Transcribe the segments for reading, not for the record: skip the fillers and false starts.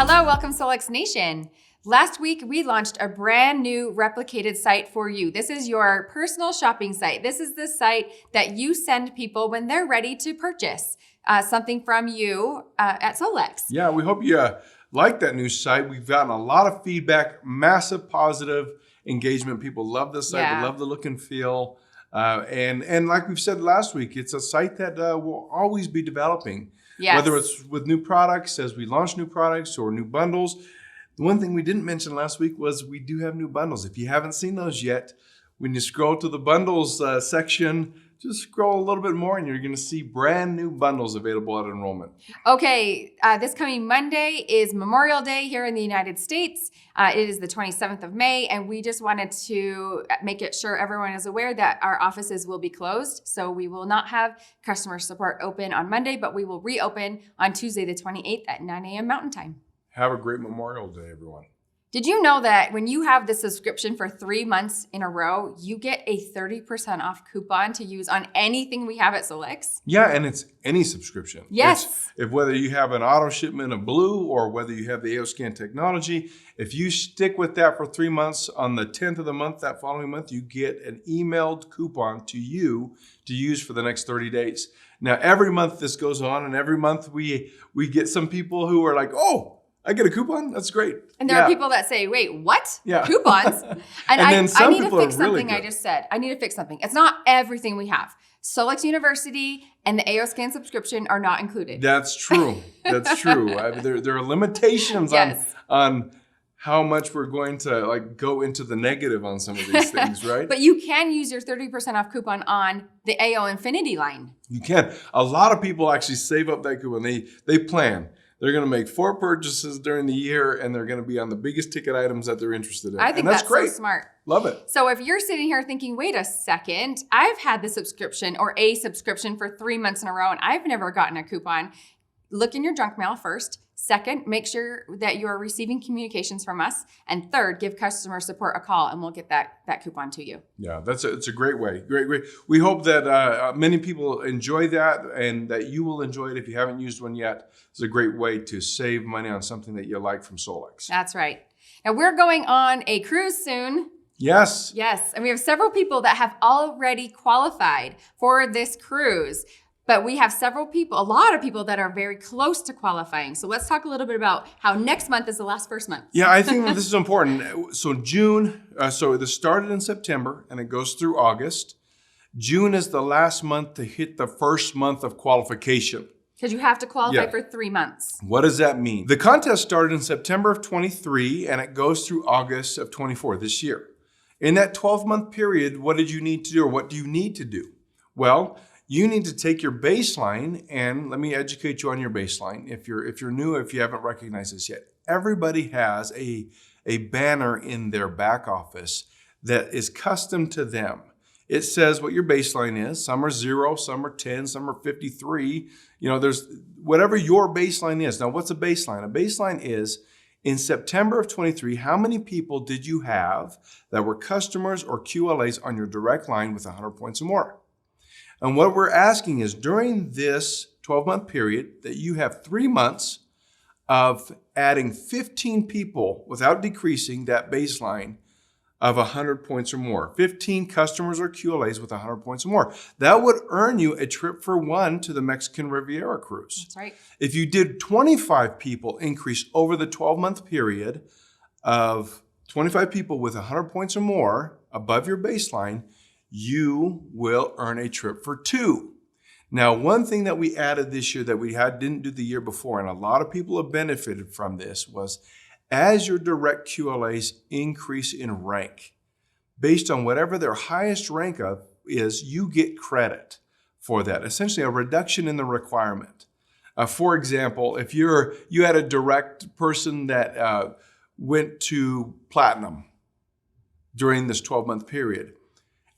Hello, welcome Solex Nation. Last week, we launched a brand new replicated site for you. This is your personal shopping site. This is the site that you send people when they're ready to purchase something from you at Solex. Yeah, we hope you like that new site. We've gotten a lot of feedback, massive positive engagement. People love the site. They love the look and feel. And like we've said last week, it's a site that will always be developing. Yes. Whether it's with new products, as we launch new products or new bundles. The one thing we didn't mention last week was we do have new bundles. If you haven't seen those yet, when you scroll to the bundles section, just scroll a little bit more and you're going to see brand new bundles available at enrollment. Okay, this coming Monday is Memorial Day here in the United States. It is the 27th of May, and we just wanted to make it sure everyone is aware that our offices will be closed. So we will not have customer support open on Monday, but we will reopen on Tuesday the 28th at 9 a.m. Mountain Time. Have a great Memorial Day, everyone. Did you know that when you have the subscription for 3 months in a row, you get a 30% off coupon to use on anything we have at Solex? Yeah, and it's any subscription. Yes. If whether you have an auto shipment of Blue or whether you have the AO Scan technology, if you stick with that for 3 months, on the 10th of the month, that following month, you get an emailed coupon to you to use for the next 30 days. Now, every month this goes on, and every month we get some people who are like, oh, I get a coupon? That's great. And there are people that say, wait, what? Yeah. Coupons? And then some I need to people fix are really something good. I just said. I need to fix something. It's not everything we have. Solex University and the AO Scan subscription are not included. That's true. That's true. There are limitations Yes. on how much we're going to go into the negative on some of these things, right? But you can use your 30% off coupon on the AO Infinity line. You can. A lot of people actually save up that coupon. They plan. They're going to make 4 purchases during the year, and they're going to be on the biggest ticket items that they're interested in. I think and that's great. so smart. Love it. So if you're sitting here thinking, wait a second, I've had the subscription or a subscription for 3 months in a row, and I've never gotten a coupon, look in your junk mail first. Second, make sure that you are receiving communications from us. And third, give customer support a call and we'll get that coupon to you. Yeah, it's a great way. Great. We hope that many people enjoy that and that you will enjoy it. If you haven't used one yet, it's a great way to save money on something that you like from Solex. That's right. Now we're going on a cruise soon. Yes. Yes. And we have several people that have already qualified for this cruise. But we have a lot of people that are very close to qualifying. So let's talk a little bit about how next month is the first month. Yeah, I think this is important. So June, this started in September and it goes through August. June is the last month to hit the first month of qualification. Because you have to qualify for 3 months. What does that mean? The contest started in September of 23 and it goes through August of 24 this year. In that 12-month period, what did you need to do, or what do you need to do? Well, you need to take your baseline, and let me educate you on your baseline. If you're new, if you haven't recognized this yet, everybody has a banner in their back office that is custom to them. It says what your baseline is. Some are 0, some are 10, some are 53. There's whatever your baseline is. Now, what's a baseline? A baseline is, in September of 23, how many people did you have that were customers or QLAs on your direct line with 100 points or more? And what we're asking is, during this 12-month period, that you have 3 months of adding 15 people without decreasing that baseline of 100 points or more. 15 customers or QLAs with 100 points or more. That would earn you a trip for one to the Mexican Riviera cruise. That's right. If you did 25 people increase over the 12-month period of 25 people with 100 points or more above your baseline, you will earn a trip for 2. Now, one thing that we added this year that we didn't do the year before, and a lot of people have benefited from this, was as your direct QLAs increase in rank, based on whatever their highest rank of is, you get credit for that, essentially a reduction in the requirement. For example, if you had a direct person that went to platinum during this 12-month period,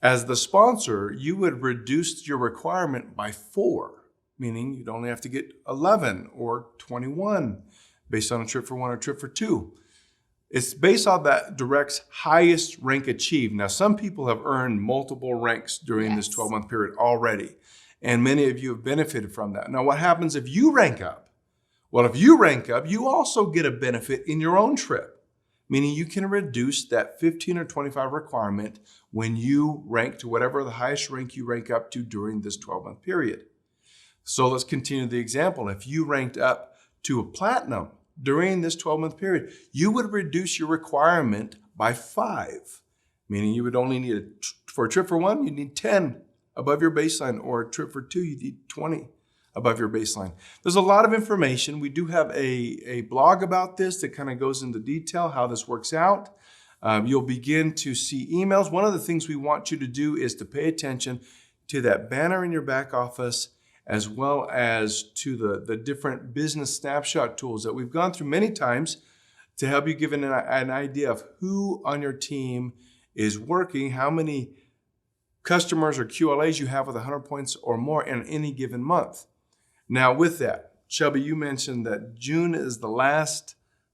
as the sponsor, you would reduce your requirement by 4, meaning you'd only have to get 11 or 21 based on a trip for 1 or a trip for 2. It's based on that direct's highest rank achieved. Now, some people have earned multiple ranks during this 12-month period already, and many of you have benefited from that. Now, what happens if you rank up Well, if you rank up, you also get a benefit in your own trip, meaning you can reduce that 15 or 25 requirement when you rank to whatever the highest rank you rank up to during this 12-month period. So let's continue the example. If you ranked up to a platinum during this 12-month period, you would reduce your requirement by 5, meaning you would only need, for a trip for 1, you need 10 above your baseline, or a trip for 2, you need 20 above your baseline. There's a lot of information. We do have a blog about this that kind of goes into detail how this works out. You'll begin to see emails. One of the things we want you to do is to pay attention to that banner in your back office, as well as to the different business snapshot tools that we've gone through many times to help you give an idea of who on your team is working, how many customers or QLAs you have with 100 points or more in any given month. Now with that, Shelby, you mentioned that June is the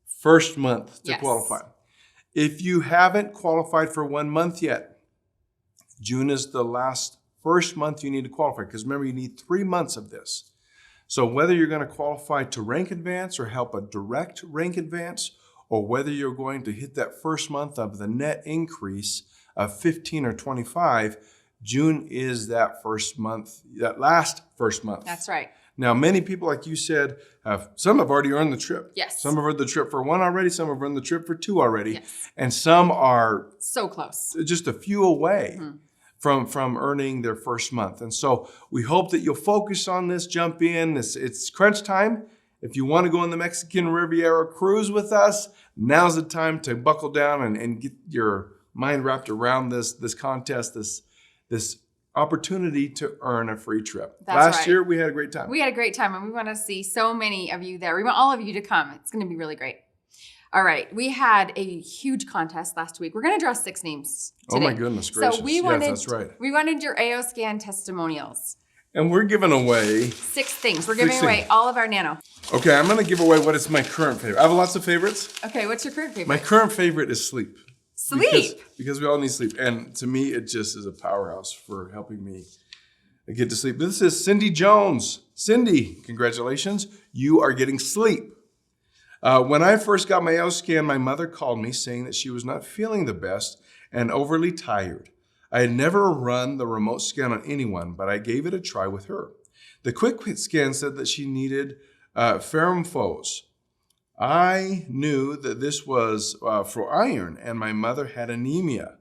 first month to qualify. If you haven't qualified for 1 month yet, June is the first month you need to qualify, because remember, you need 3 months of this. So whether you're going to qualify to rank advance or help a direct rank advance, or whether you're going to hit that first month of the net increase of 15 or 25, June is that first month, that last first month. That's right. Now, many people, like you said, some have already earned the trip. Yes. Some have earned the trip for 1 already. Some have earned the trip for 2 already. Yes. And some are so close, just a few away from earning their first month. And so we hope that you'll focus on this, jump in. It's crunch time. If you want to go on the Mexican Riviera cruise with us, now's the time to buckle down and get your mind wrapped around this contest, this opportunity to earn a free trip. Last year, we had a great time. We had a great time, and we want to see so many of you there. We want all of you to come. It's going to be really great. All right. We had a huge contest last week. We're going to draw 6 names today. Oh, my goodness gracious. So we wanted, that's right. We wanted your AO Scan testimonials. And we're giving away 6 things. We're giving away all of our nano. Okay, I'm going to give away what is my current favorite. I have lots of favorites. Okay, what's your current favorite? My current favorite is sleep. Sleep? Because we all need sleep. And to me, it just is a powerhouse for helping me get to sleep. This is Cindy Jones. Cindy, congratulations. You are getting sleep. When I first got my AO scan, my mother called me saying that she was not feeling the best and overly tired. I had never run the remote scan on anyone, but I gave it a try with her. The quick scan said that she needed ferrum phos. I knew that this was for iron, and my mother had anemia.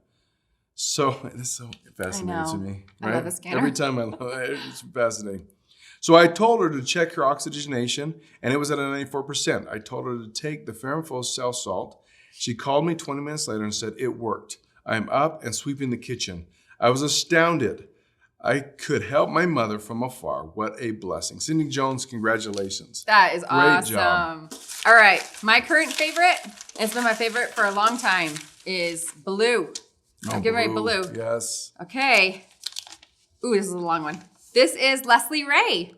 So it's so fascinating to me. Right? I love a scanner. Every time I love it, it's fascinating. So I told her to check her oxygenation, and it was at a 94%. I told her to take the ferrum phos cell salt. She called me 20 minutes later and said, it worked. I'm up and sweeping the kitchen. I was astounded. I could help my mother from afar. What a blessing. Cindy Jones, congratulations. That is Great awesome. job. All right. My current favorite, it's been my favorite for a long time, is blue. I'm giving away blue. Yes. Okay. Ooh, this is a long one. This is Leslie Ray.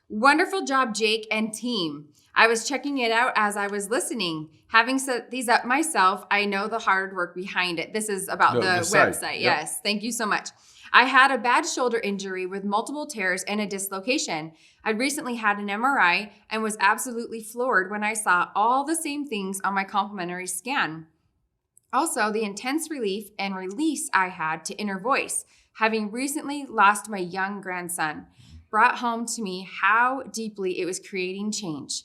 Wonderful job, Jake and team. I was checking it out as I was listening. Having set these up myself, I know the hard work behind it. This is about the website. Yep. Yes. Thank you so much. I had a bad shoulder injury with multiple tears and a dislocation. I recently had an MRI and was absolutely floored when I saw all the same things on my complimentary scan. Also, the intense relief and release I had to inner voice, having recently lost my young grandson, brought home to me how deeply it was creating change.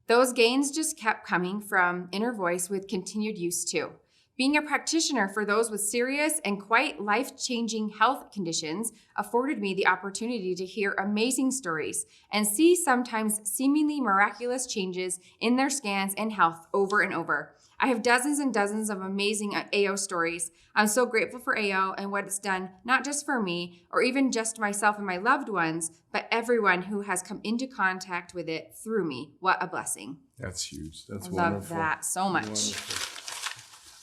Those gains just kept coming from inner voice with continued use too. Being a practitioner for those with serious and quite life-changing health conditions afforded me the opportunity to hear amazing stories and see sometimes seemingly miraculous changes in their scans and health over and over. I have dozens and dozens of amazing AO stories. I'm so grateful for AO and what it's done, not just for me or even just myself and my loved ones, but everyone who has come into contact with it through me. What a blessing. That's huge. That's wonderful. I love that so much. Wonderful.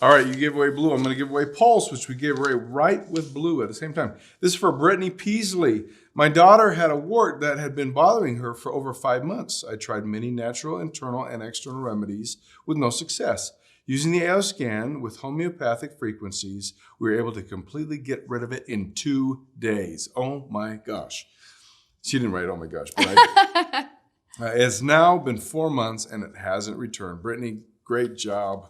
All right, you gave away blue. I'm going to give away Pulse, which we gave away right with blue at the same time. This is for Brittany Peasley. My daughter had a wart that had been bothering her for over 5 months. I tried many natural, internal, and external remedies with no success. Using the AO scan with homeopathic frequencies, we were able to completely get rid of it in 2 days. Oh my gosh. She didn't write, oh my gosh, but It's now been 4 months and it hasn't returned. Brittany, great job.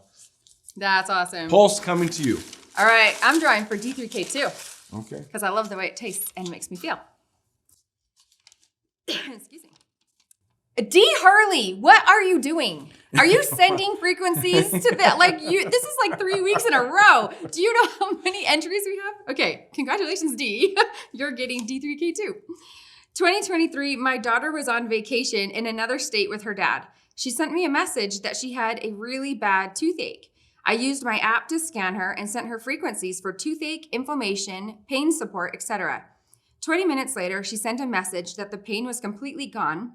That's awesome. Pulse coming to you. All right, I'm drawing for D3K2. Okay. Because I love the way it tastes and makes me feel. Excuse me. D. Hurley, what are you doing? Are you sending frequencies to that? This is like 3 weeks in a row. Do you know how many entries we have? Okay, congratulations, D. You're getting D3K2. 2023, my daughter was on vacation in another state with her dad. She sent me a message that she had a really bad toothache. I used my app to scan her and sent her frequencies for toothache, inflammation, pain support, etc. 20 minutes later, she sent a message that the pain was completely gone,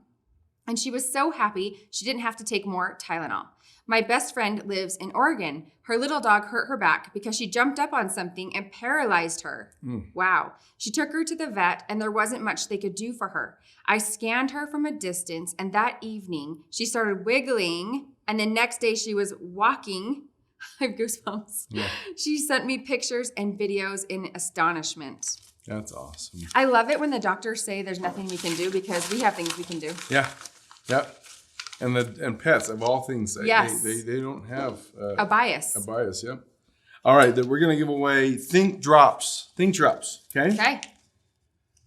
and she was so happy she didn't have to take more Tylenol. My best friend lives in Oregon. Her little dog hurt her back because she jumped up on something and paralyzed her. Wow. She took her to the vet, and there wasn't much they could do for her. I scanned her from a distance, and that evening, she started wiggling, and the next day she was walking. I have goosebumps. Yeah. She sent me pictures and videos in astonishment. That's awesome. I love it when the doctors say there's nothing we can do because we have things we can do. Yeah. Yep. And pets, of all things, yes. they don't have a bias. A bias, yep. All right, we're going to give away Think Drops. Think Drops, okay? Okay.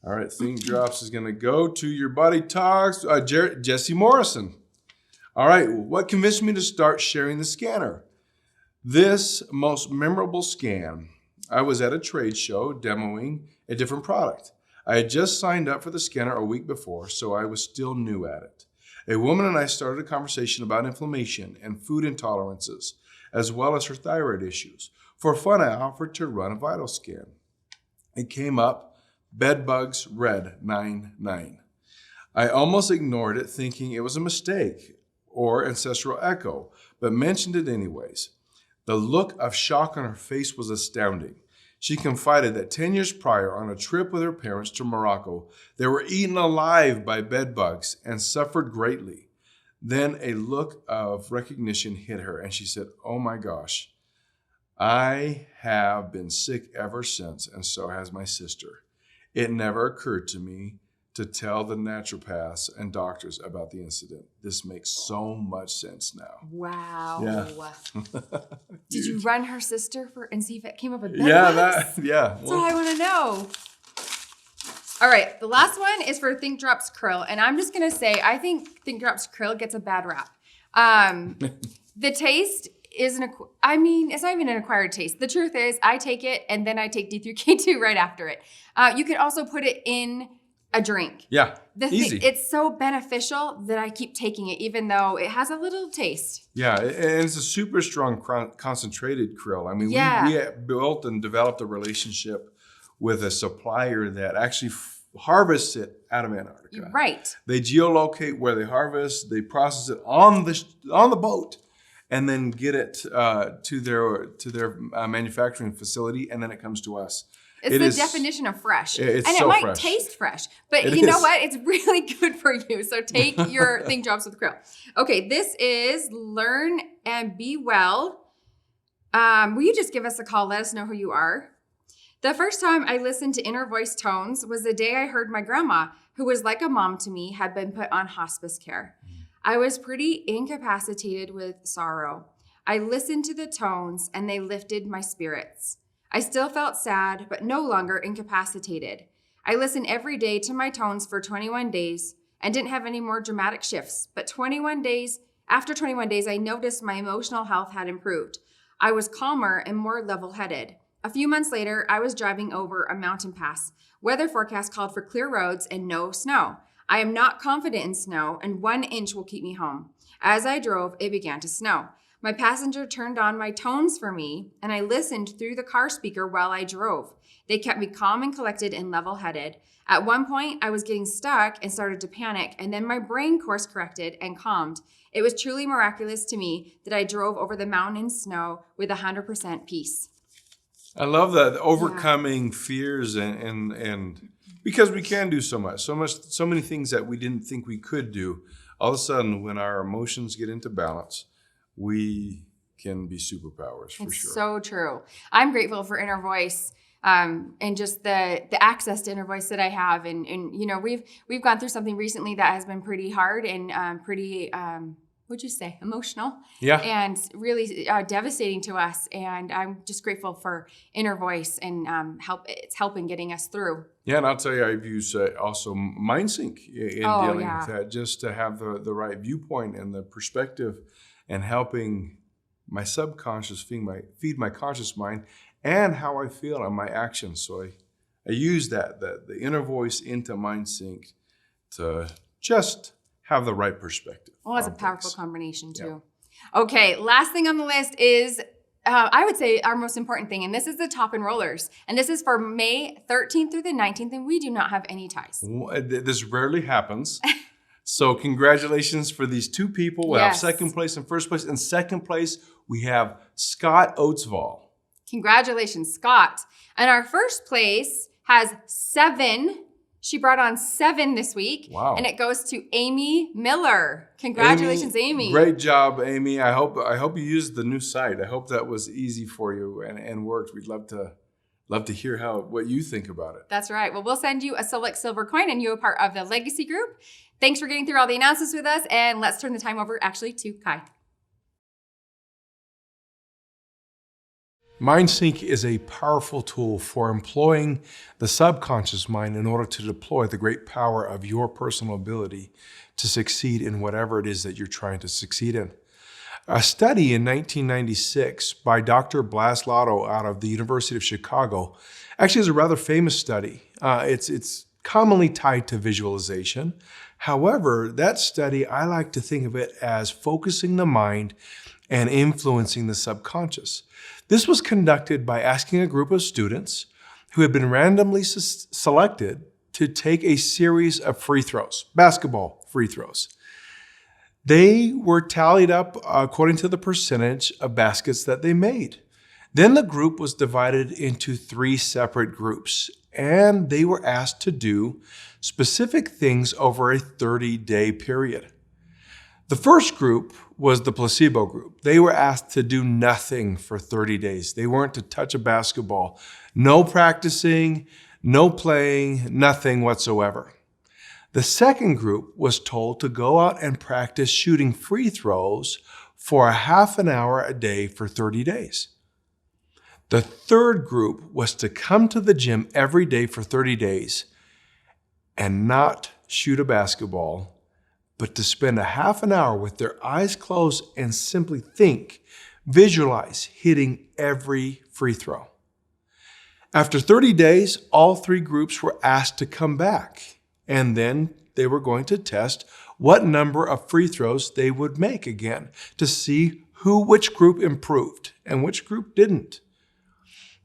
All right, Think Drops is going to go to your Body Talks, Jesse Morrison. All right, what convinced me to start sharing the scanner? This most memorable scan. I was at a trade show demoing a different product. I had just signed up for the scanner a week before, so I was still new at it. A woman and I started a conversation about inflammation and food intolerances, as well as her thyroid issues. For fun, I offered to run a vital scan. It came up, bed bugs red 99. I almost ignored it, thinking it was a mistake or ancestral echo, but mentioned it anyways. The look of shock on her face was astounding. She confided that 10 years prior, on a trip with her parents to Morocco, they were eaten alive by bed bugs and suffered greatly. Then a look of recognition hit her, and she said, "Oh my gosh, I have been sick ever since, and so has my sister. It never occurred to me to tell the naturopaths and doctors about the incident. This makes so much sense now." Wow. Yeah. Did you run her sister and see if it came up with bed bugs? Yeah. That's what I want to know. All right, the last one is for Think Drops Krill, and I'm just going to say I think Think Drops Krill gets a bad rap. The taste it's not even an acquired taste. The truth is I take it and then I take D3K2 right after it. You could also put it in a drink. Yeah, easy. It's so beneficial that I keep taking it, even though it has a little taste. Yeah, and it's a super strong concentrated krill. I mean, we built and developed a relationship with a supplier that actually harvests it out of Antarctica. Right. They geolocate where they harvest, they process it on the boat, and then get it to their manufacturing facility, and then it comes to us. It's the definition of fresh. And it might taste fresh, but you know what? It's really good for you. So take your Think Drops with Krill. Okay, this is Learn and Be Well. Will you just give us a call? Let us know who you are. The first time I listened to inner voice tones was the day I heard my grandma, who was like a mom to me, had been put on hospice care. I was pretty incapacitated with sorrow. I listened to the tones and they lifted my spirits. I still felt sad, but no longer incapacitated. I listened every day to my tones for 21 days and didn't have any more dramatic shifts. But after 21 days, I noticed my emotional health had improved. I was calmer and more level-headed. A few months later, I was driving over a mountain pass. Weather forecast called for clear roads and no snow. I am not confident in snow, and 1 inch will keep me home. As I drove, it began to snow. My passenger turned on my tones for me, and I listened through the car speaker while I drove. They kept me calm and collected and level-headed. At one point, I was getting stuck and started to panic, and then my brain course-corrected and calmed. It was truly miraculous to me that I drove over the mountain in snow with 100% peace. I love that, overcoming fears and because we can do so many things that we didn't think we could do. All of a sudden, when our emotions get into balance, we can be superpowers for sure. It's so true. I'm grateful for Inner Voice. and just the access to inner voice that I have. And we've gone through something recently that has been pretty hard and pretty, what'd you say, emotional? Yeah. And really devastating to us. And I'm just grateful for inner voice and it's helping getting us through. Yeah, and I'll tell you, I've used also MindSync in dealing with that, just to have the right viewpoint and the perspective, and helping my subconscious feed my conscious mind and how I feel and my actions. So I use the inner voice into MindSync to just have the right perspective. Well, it's a powerful combination too. Yeah. Okay, last thing on the list is, I would say, our most important thing, and this is the top enrollers. And this is for May 13th through the 19th, and we do not have any ties. This rarely happens. So congratulations for these two people. We have second place and first place. In second place, we have Scott Oatsvall. Congratulations, Scott. And our first place has 7. She brought on 7 this week. Wow. And it goes to Amy Miller. Congratulations, Amy. Great job, Amy. I hope you used the new site. I hope that was easy for you and worked. We'd love to hear what you think about it. That's right. Well, we'll send you a Select Silver coin and you are part of the Legacy Group. Thanks for getting through all the announcements with us. And let's turn the time over actually to Kai. MindSync is a powerful tool for employing the subconscious mind in order to deploy the great power of your personal ability to succeed in whatever it is that you're trying to succeed in. A study in 1996 by Dr. Blaslatto out of the University of Chicago actually is a rather famous study. It's commonly tied to visualization. However, that study, I like to think of it as focusing the mind and influencing the subconscious. This was conducted by asking a group of students who had been randomly selected to take a series of free throws, basketball free throws. They were tallied up according to the percentage of baskets that they made. Then the group was divided into 3 separate groups, and they were asked to do specific things over a 30-day period. The first group was the placebo group. They were asked to do nothing for 30 days. They weren't to touch a basketball. No practicing, no playing, nothing whatsoever. The second group was told to go out and practice shooting free throws for a half an hour a day for 30 days. The third group was to come to the gym every day for 30 days and not shoot a basketball, but to spend a half an hour with their eyes closed and simply visualize hitting every free throw. After 30 days, all 3 groups were asked to come back, and then they were going to test what number of free throws they would make again to see which group improved and which group didn't.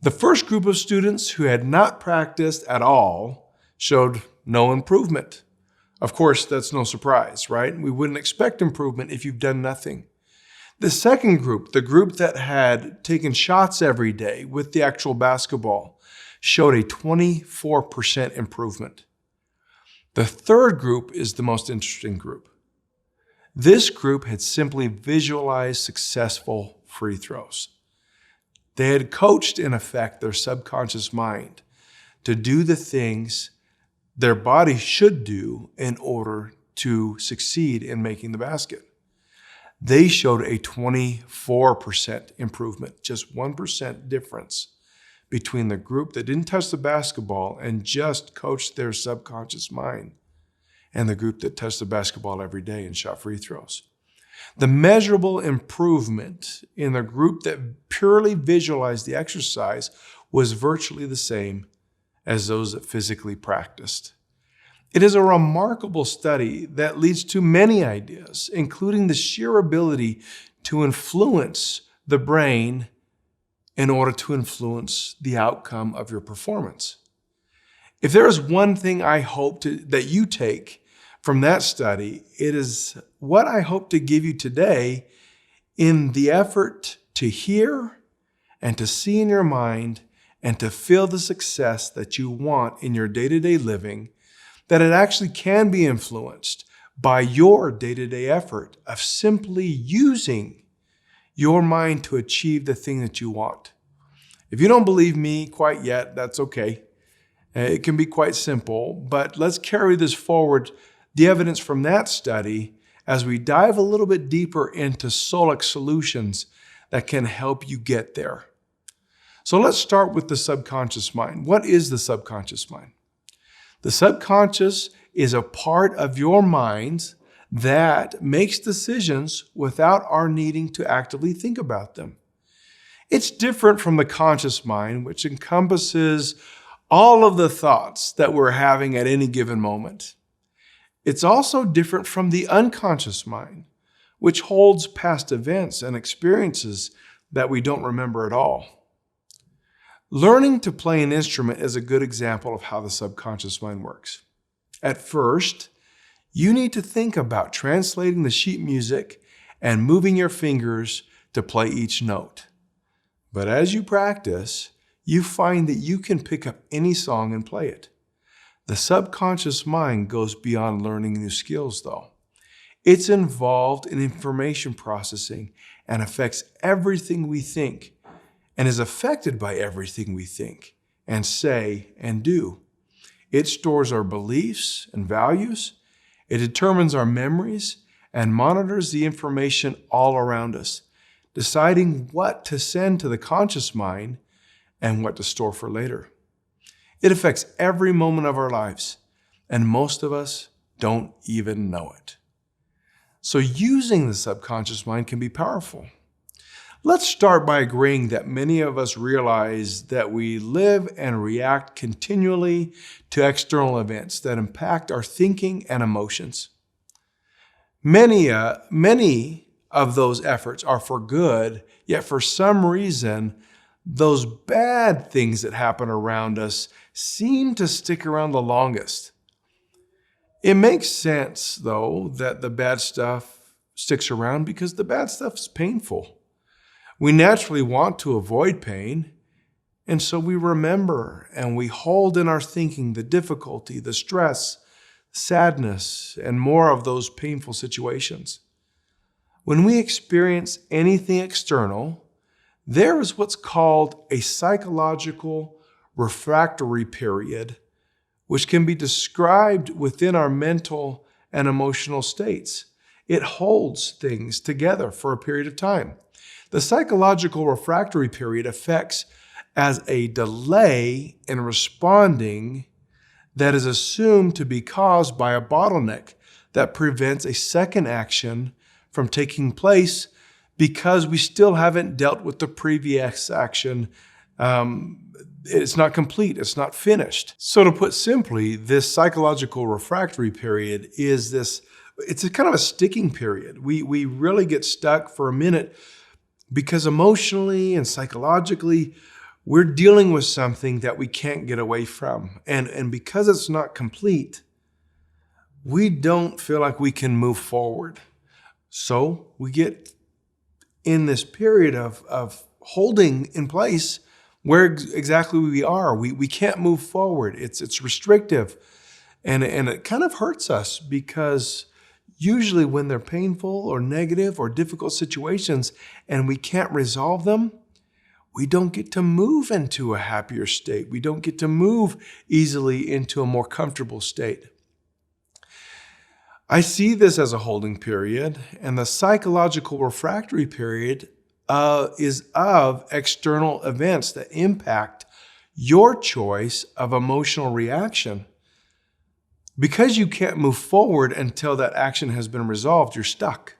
The first group of students who had not practiced at all showed no improvement. Of course, that's no surprise, right? We wouldn't expect improvement if you've done nothing. The second group, the group that had taken shots every day with the actual basketball, showed a 24% improvement. The third group is the most interesting group. This group had simply visualized successful free throws. They had coached, in effect, their subconscious mind to do the things their body should do in order to succeed in making the basket. They showed a 24% improvement, just 1% difference between the group that didn't touch the basketball and just coached their subconscious mind and the group that touched the basketball every day and shot free throws. The measurable improvement in the group that purely visualized the exercise was virtually the same as those that physically practiced. It is a remarkable study that leads to many ideas, including the sheer ability to influence the brain in order to influence the outcome of your performance. If there is one thing I hope that you take from that study, it is what I hope to give you today in the effort to hear and to see in your mind and to feel the success that you want in your day-to-day living, that it actually can be influenced by your day-to-day effort of simply using your mind to achieve the thing that you want. If you don't believe me quite yet, that's okay. It can be quite simple, but let's carry this forward, the evidence from that study, as we dive a little bit deeper into Solic solutions that can help you get there. So let's start with the subconscious mind. What is the subconscious mind? The subconscious is a part of your mind that makes decisions without our needing to actively think about them. It's different from the conscious mind, which encompasses all of the thoughts that we're having at any given moment. It's also different from the unconscious mind, which holds past events and experiences that we don't remember at all. Learning to play an instrument is a good example of how the subconscious mind works. At first, you need to think about translating the sheet music and moving your fingers to play each note. But as you practice, you find that you can pick up any song and play it. The subconscious mind goes beyond learning new skills, though. It's involved in information processing and affects everything we think, and is affected by everything we think and say and do. It stores our beliefs and values. It determines our memories and monitors the information all around us, deciding what to send to the conscious mind and what to store for later. It affects every moment of our lives, and most of us don't even know it. So using the subconscious mind can be powerful. Let's start by agreeing that many of us realize that we live and react continually to external events that impact our thinking and emotions. Many of those efforts are for good, yet for some reason, those bad things that happen around us seem to stick around the longest. It makes sense, though, that the bad stuff sticks around because the bad stuff is painful. We naturally want to avoid pain, and so we remember and we hold in our thinking the difficulty, the stress, sadness, and more of those painful situations. When we experience anything external, there is what's called a psychological refractory period, which can be described within our mental and emotional states. It holds things together for a period of time. The psychological refractory period affects as a delay in responding that is assumed to be caused by a bottleneck that prevents a second action from taking place because we still haven't dealt with the previous action. It's not complete, it's not finished. So to put simply, this psychological refractory period is it's a kind of a sticking period. We really get stuck for a minute because emotionally and psychologically, we're dealing with something that we can't get away from. And because it's not complete, we don't feel like we can move forward. So we get in this period of holding in place where exactly we are. We can't move forward. It's restrictive. And it kind of hurts us because usually when they're painful or negative or difficult situations and we can't resolve them, we don't get to move into a happier state. We don't get to move easily into a more comfortable state. I see this as a holding period, and the psychological refractory period is of external events that impact your choice of emotional reaction. Because you can't move forward until that action has been resolved, you're stuck.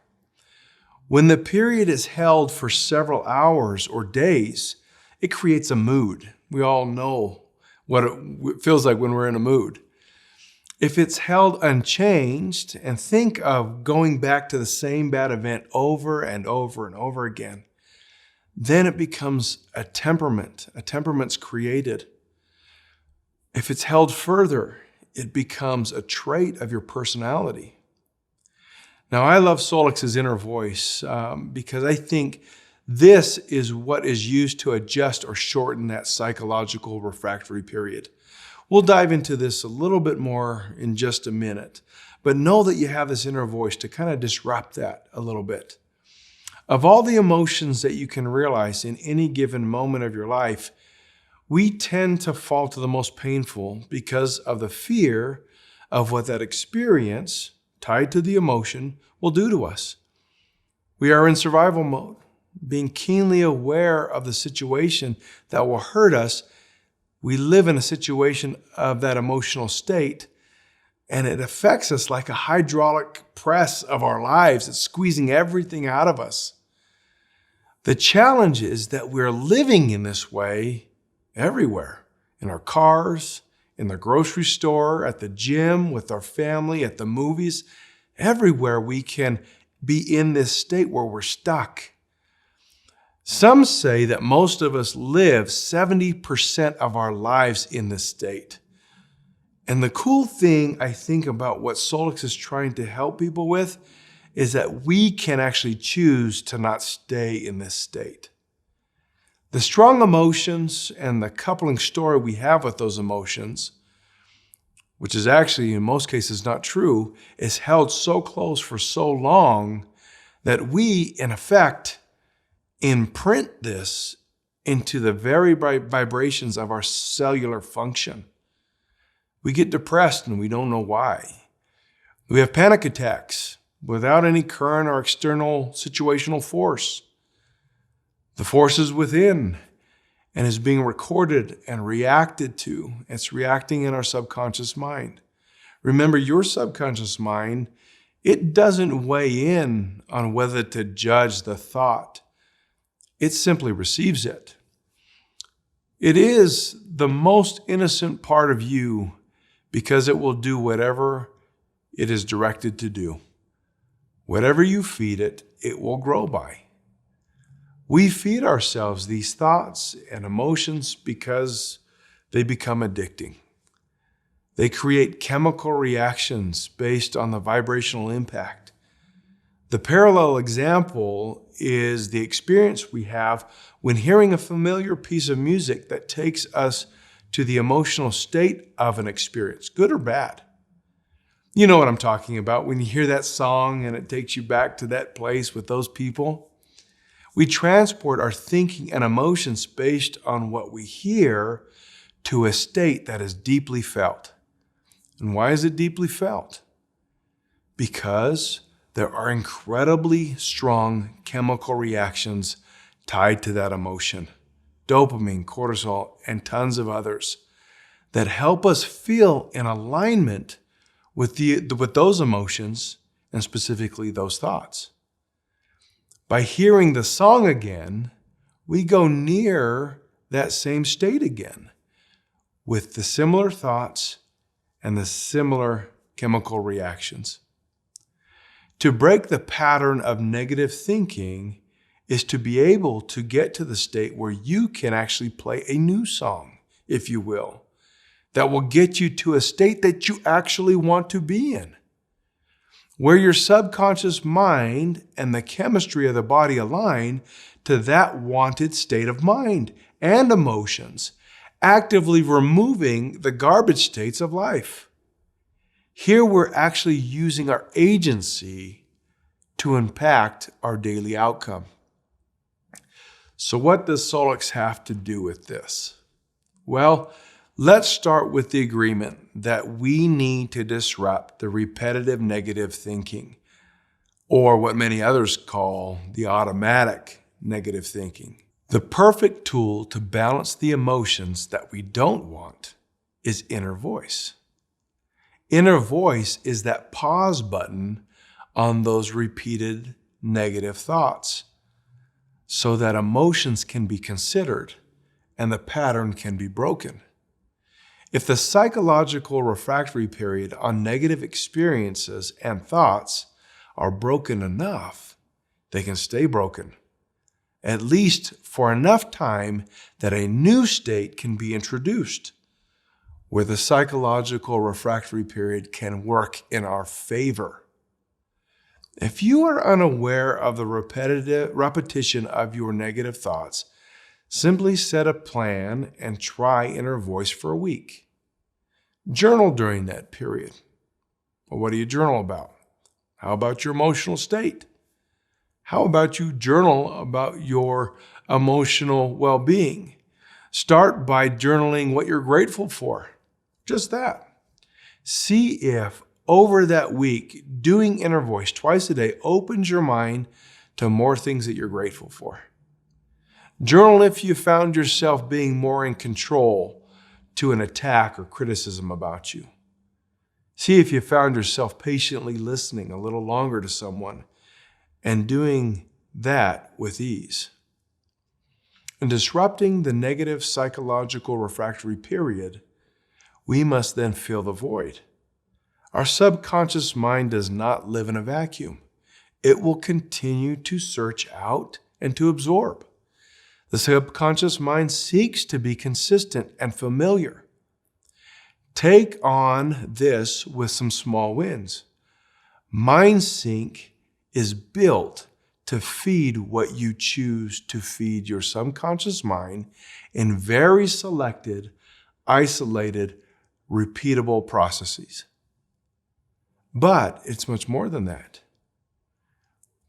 When the period is held for several hours or days, it creates a mood. We all know what it feels like when we're in a mood. If it's held unchanged, and think of going back to the same bad event over and over and over again, then it becomes a temperament. A temperament's created. If it's held further, it becomes a trait of your personality. Now, I love Solic's inner voice because I think this is what is used to adjust or shorten that psychological refractory period. We'll dive into this a little bit more in just a minute, but know that you have this inner voice to kind of disrupt that a little bit. Of all the emotions that you can realize in any given moment of your life, we tend to fall to the most painful because of the fear of what that experience, tied to the emotion, will do to us. We are in survival mode, being keenly aware of the situation that will hurt us. We live in a situation of that emotional state, and it affects us like a hydraulic press of our lives. It's squeezing everything out of us. The challenge is that we're living in this way everywhere, in our cars, in the grocery store, at the gym, with our family, at the movies. Everywhere we can be in this state where we're stuck. Some say that most of us live 70% of our lives in this state. And the cool thing I think about what Solix is trying to help people with is that we can actually choose to not stay in this state. The strong emotions and the coupling story we have with those emotions, which is actually in most cases not true, is held so close for so long that we, in effect, imprint this into the very vibrations of our cellular function. We get depressed and we don't know why. We have panic attacks without any current or external situational force. The force is within and is being recorded and reacted to. It's reacting in our subconscious mind. Remember, your subconscious mind, it doesn't weigh in on whether to judge the thought. It simply receives it. It is the most innocent part of you because it will do whatever it is directed to do. Whatever you feed it, it will grow by. We feed ourselves these thoughts and emotions because they become addicting. They create chemical reactions based on the vibrational impact. The parallel example is the experience we have when hearing a familiar piece of music that takes us to the emotional state of an experience, good or bad. You know what I'm talking about when you hear that song and it takes you back to that place with those people. We transport our thinking and emotions based on what we hear to a state that is deeply felt. And why is it deeply felt? Because there are incredibly strong chemical reactions tied to that emotion. Dopamine, cortisol, and tons of others that help us feel in alignment with those emotions and specifically those thoughts. By hearing the song again, we go near that same state again with the similar thoughts and the similar chemical reactions. To break the pattern of negative thinking is to be able to get to the state where you can actually play a new song, if you will, that will get you to a state that you actually want to be in, where your subconscious mind and the chemistry of the body align to that wanted state of mind and emotions, actively removing the garbage states of life. Here we're actually using our agency to impact our daily outcome. So what does Solix have to do with this? Well, let's start with the agreement that we need to disrupt the repetitive negative thinking, or what many others call the automatic negative thinking. The perfect tool to balance the emotions that we don't want is inner voice. Inner voice is that pause button on those repeated negative thoughts so that emotions can be considered and the pattern can be broken. If the psychological refractory period on negative experiences and thoughts are broken enough, they can stay broken, at least for enough time that a new state can be introduced, where the psychological refractory period can work in our favor. If you are unaware of the repetition of your negative thoughts, simply set a plan and try inner voice for a week. Journal during that period. Well, what do you journal about? How about your emotional state? How about you journal about your emotional well-being? Start by journaling what you're grateful for. Just that. See if over that week, doing inner voice twice a day opens your mind to more things that you're grateful for. Journal if you found yourself being more in control to an attack or criticism about you. See if you found yourself patiently listening a little longer to someone and doing that with ease. In disrupting the negative psychological refractory period, we must then fill the void. Our subconscious mind does not live in a vacuum. It will continue to search out and to absorb. The subconscious mind seeks to be consistent and familiar. Take on this with some small wins. MindSync is built to feed what you choose to feed your subconscious mind in very selected, isolated, repeatable processes. But it's much more than that.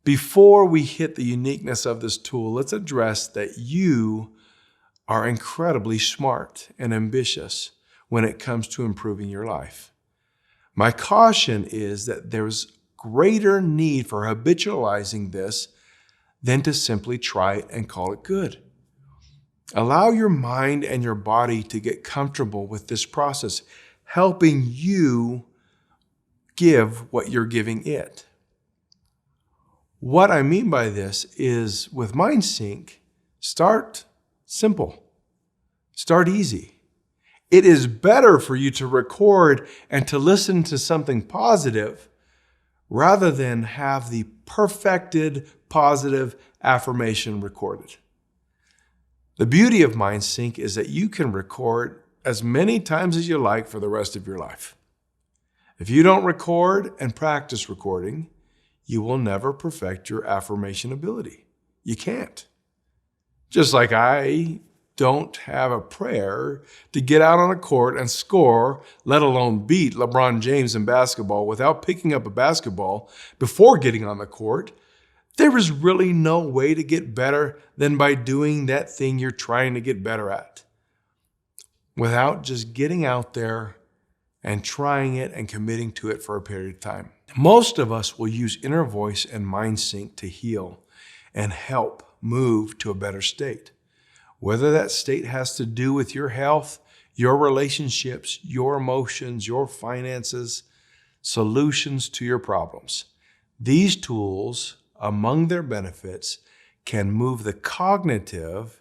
Before we hit the uniqueness of this tool, let's address that you are incredibly smart and ambitious when it comes to improving your life. My caution is that there's greater need for habitualizing this than to simply try it and call it good. Allow your mind and your body to get comfortable with this process, helping you give what you're giving it. What I mean by this is with MindSync, start simple, start easy. It is better for you to record and to listen to something positive rather than have the perfected positive affirmation recorded. The beauty of MindSync is that you can record as many times as you like for the rest of your life. If you don't record and practice recording, you will never perfect your affirmation ability. You can't. Just like I don't have a prayer to get out on a court and score, let alone beat LeBron James in basketball without picking up a basketball before getting on the court. There is really no way to get better than by doing that thing you're trying to get better at, without just getting out there and trying it and committing to it for a period of time. Most of us will use inner voice and MindSync to heal and help move to a better state. Whether that state has to do with your health, your relationships, your emotions, your finances, solutions to your problems. These tools, among their benefits, can move the cognitive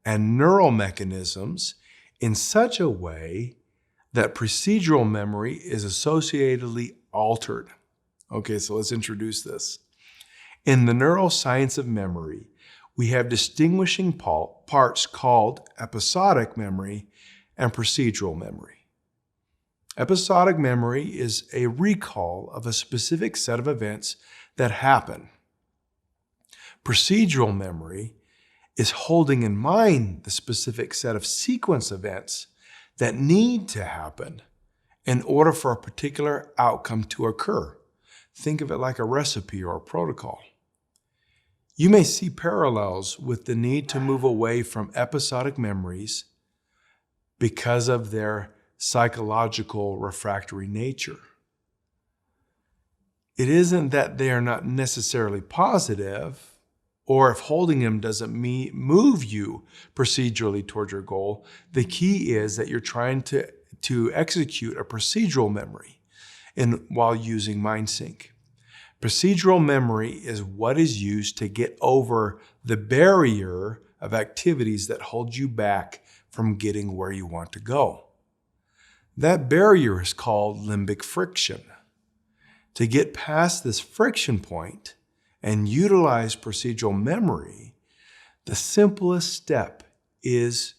and neural mechanisms in such a way that procedural memory is associatedly altered. Okay, so let's introduce this. In the neuroscience of memory, we have distinguishing parts called episodic memory and procedural memory. Episodic memory is a recall of a specific set of events that happen. Procedural memory is holding in mind the specific set of sequence events that need to happen in order for a particular outcome to occur. Think of it like a recipe or a protocol. You may see parallels with the need to move away from episodic memories because of their psychological refractory nature. It isn't that they are not necessarily positive, or if holding them doesn't move you procedurally toward your goal. The key is that you're trying to execute a procedural memory while using MindSync. Procedural memory is what is used to get over the barrier of activities that hold you back from getting where you want to go. That barrier is called limbic friction. To get past this friction point and utilize procedural memory, the simplest step is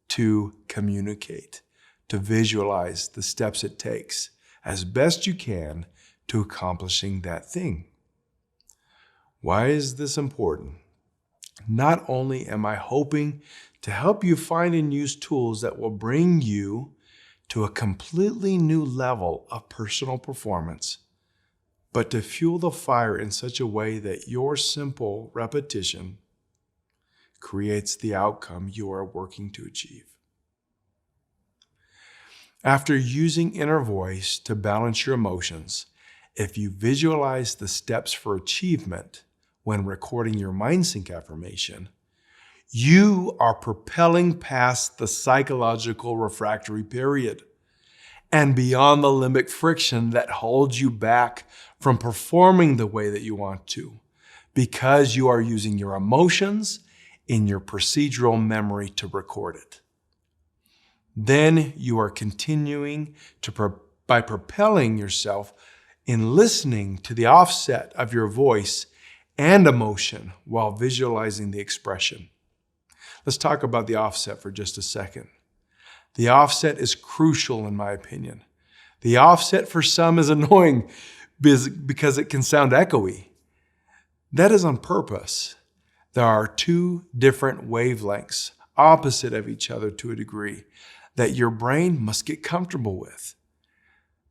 to communicate, to visualize the steps it takes as best you can to accomplishing that thing. Why is this important? Not only am I hoping to help you find and use tools that will bring you to a completely new level of personal performance, but to fuel the fire in such a way that your simple repetition creates the outcome you are working to achieve. After using inner voice to balance your emotions, if you visualize the steps for achievement when recording your MindSync affirmation, you are propelling past the psychological refractory period and beyond the limbic friction that holds you back from performing the way that you want to, because you are using your emotions in your procedural memory to record it. Then you are continuing by propelling yourself in listening to the offset of your voice and emotion while visualizing the expression. Let's talk about the offset for just a second. The offset is crucial in my opinion. The offset for some is annoying because it can sound echoey. That is on purpose. There are two different wavelengths, opposite of each other to a degree, that your brain must get comfortable with.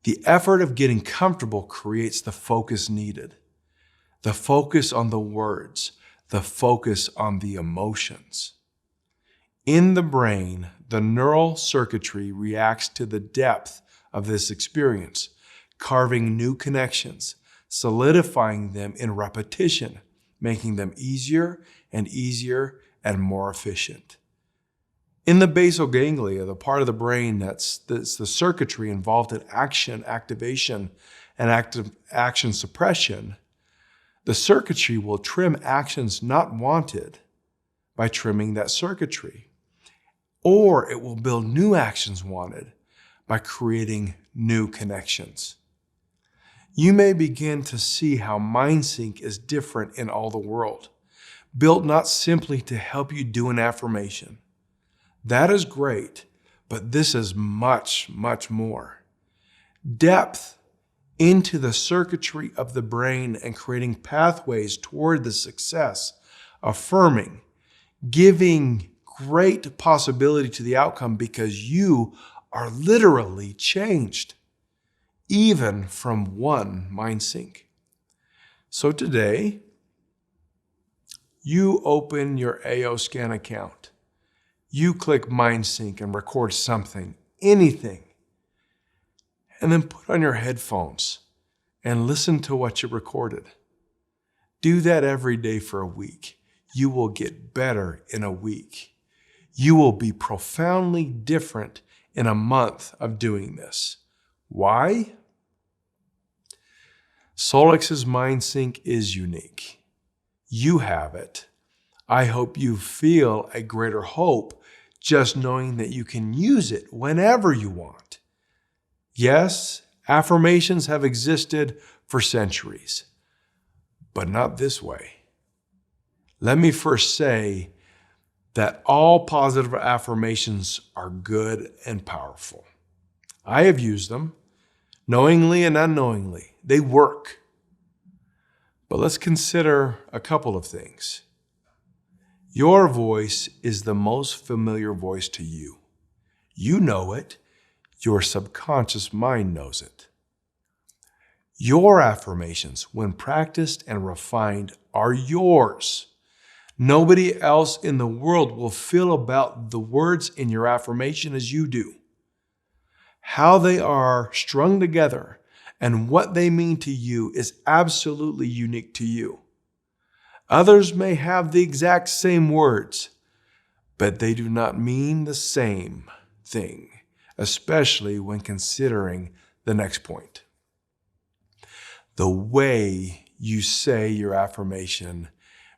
The effort of getting comfortable creates the focus needed. The focus on the words, the focus on the emotions. In the brain, the neural circuitry reacts to the depth of this experience, carving new connections, solidifying them in repetition, making them easier and easier and more efficient. In the basal ganglia, the part of the brain that's the circuitry involved in action activation and action suppression, the circuitry will trim actions not wanted by trimming that circuitry. Or it will build new actions wanted by creating new connections. You may begin to see how MindSync is different in all the world, built not simply to help you do an affirmation. That is great, but this is much, much more. Depth into the circuitry of the brain and creating pathways toward the success, affirming, giving great possibility to the outcome because you are literally changed, even from one MindSync. So today, you open your AO-Scan account. You click MindSync and record something, anything, and then put on your headphones and listen to what you recorded. Do that every day for a week. You will get better in a week. You will be profoundly different in a month of doing this. Why? Solix's MindSync is unique. You have it. I hope you feel a greater hope just knowing that you can use it whenever you want. Yes, affirmations have existed for centuries, but not this way. Let me first say that all positive affirmations are good and powerful. I have used them, knowingly and unknowingly. They work. But let's consider a couple of things. Your voice is the most familiar voice to you. You know it. Your subconscious mind knows it. Your affirmations, when practiced and refined, are yours. Nobody else in the world will feel about the words in your affirmation as you do. How they are strung together and what they mean to you is absolutely unique to you. Others may have the exact same words, but they do not mean the same thing, especially when considering the next point. The way you say your affirmation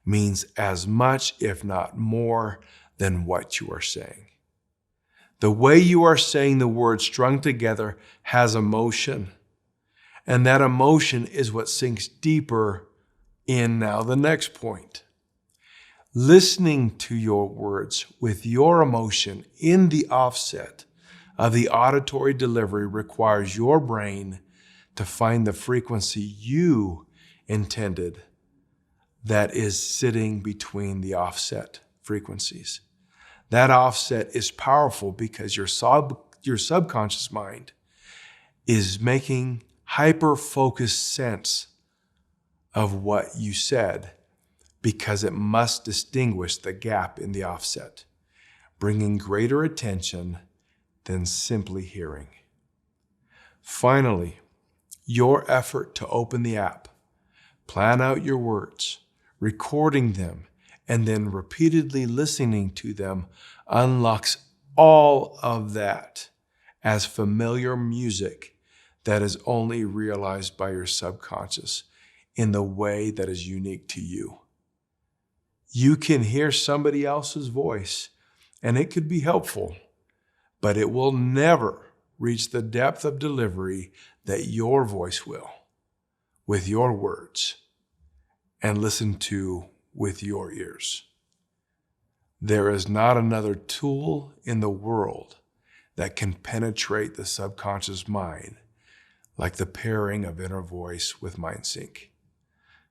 means as much, if not more, than what you are saying. The way you are saying the words strung together has emotion, and that emotion is what sinks deeper in now the next point. Listening to your words with your emotion in the offset of the auditory delivery requires your brain to find the frequency you intended that is sitting between the offset frequencies. That offset is powerful because your subconscious mind is making hyper-focused sense of what you said because it must distinguish the gap in the offset, bringing greater attention than simply hearing. Finally, your effort to open the app, plan out your words, recording them, and then repeatedly listening to them unlocks all of that as familiar music that is only realized by your subconscious in the way that is unique to you. You can hear somebody else's voice, and it could be helpful, but it will never reach the depth of delivery that your voice will, with your words, and listen to with your ears. There is not another tool in the world that can penetrate the subconscious mind like the pairing of inner voice with MindSync.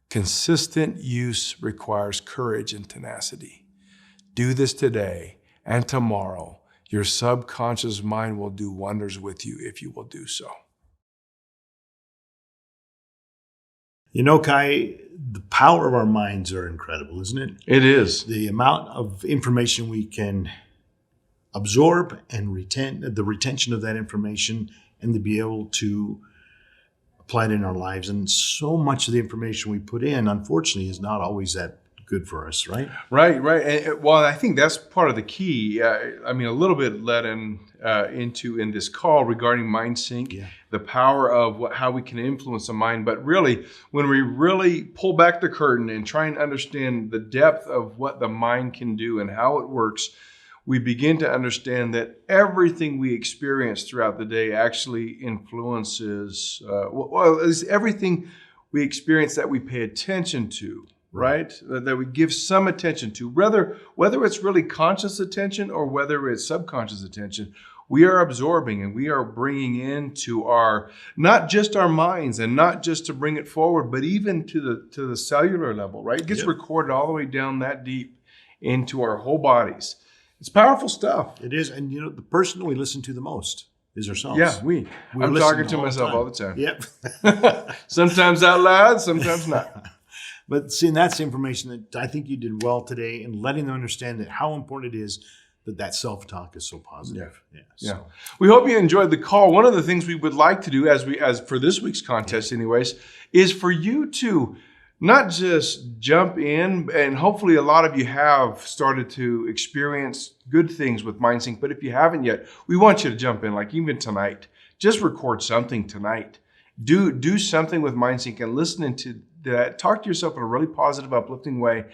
Consistent use requires courage and tenacity. Do this today and tomorrow. Your subconscious mind will do wonders with you if you will do so. You know, Kai, the power of our minds are incredible, isn't it? It is. The amount of information we can absorb and the retention of that information, and to be able to apply it in our lives. And so much of the information we put in, unfortunately, is not always that good for us, right? Right. And, well, I think that's part of the key. A little bit led into this call regarding MindSync, the power of how we can influence the mind. But really, when we really pull back the curtain and try and understand the depth of what the mind can do and how it works, we begin to understand that everything we experience throughout the day actually influences, is everything we experience that we pay attention to. Right? That we give some attention to, whether it's really conscious attention or whether it's subconscious attention, we are absorbing and we are bringing into our, not just our minds and not just to bring it forward, but even to the cellular level, right? It gets recorded all the way down that deep into our whole bodies. It's powerful stuff. It is. And the person we listen to the most is ourselves. Yeah, I'm talking to myself all the time. Yep. Sometimes out loud, sometimes not. But seeing that's the information that I think you did well today, and letting them understand that how important it is that self-talk is so positive. Yeah. We hope you enjoyed the call. One of the things we would like to do as for this week's contest anyways, is for you to not just jump in, and hopefully a lot of you have started to experience good things with MindSync, but if you haven't yet, we want you to jump in, like even tonight. Just record something tonight. Do something with MindSync and listening to that. Talk to yourself in a really positive, uplifting way,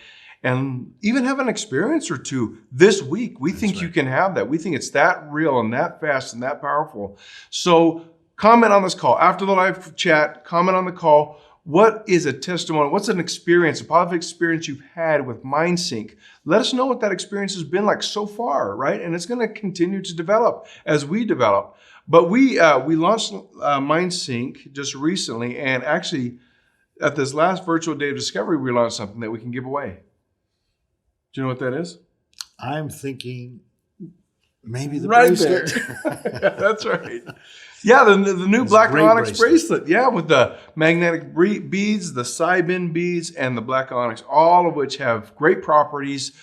and even have an experience or two this week. We think you can have that. We think it's that real and that fast and that powerful. So comment on this call. After the live chat, comment on the call. What is a testimony? What's an experience, a positive experience you've had with MindSync? Let us know what that experience has been like so far, right? And it's going to continue to develop as we develop. But we launched MindSync just recently, and actually at this last virtual day of discovery, we launched something that we can give away. Do you know what that is? I'm thinking maybe the right bracelet. There. That's right. Yeah, the new black onyx bracelet. Yeah, with the magnetic beads, the Cybin beads, and the black onyx, all of which have great properties.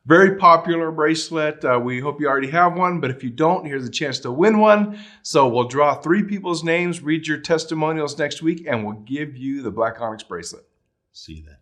Very popular bracelet. We hope you already have one, but if you don't, here's a chance to win one. So we'll draw 3 people's names, read your testimonials next week, and we'll give you the black onyx bracelet. See you then.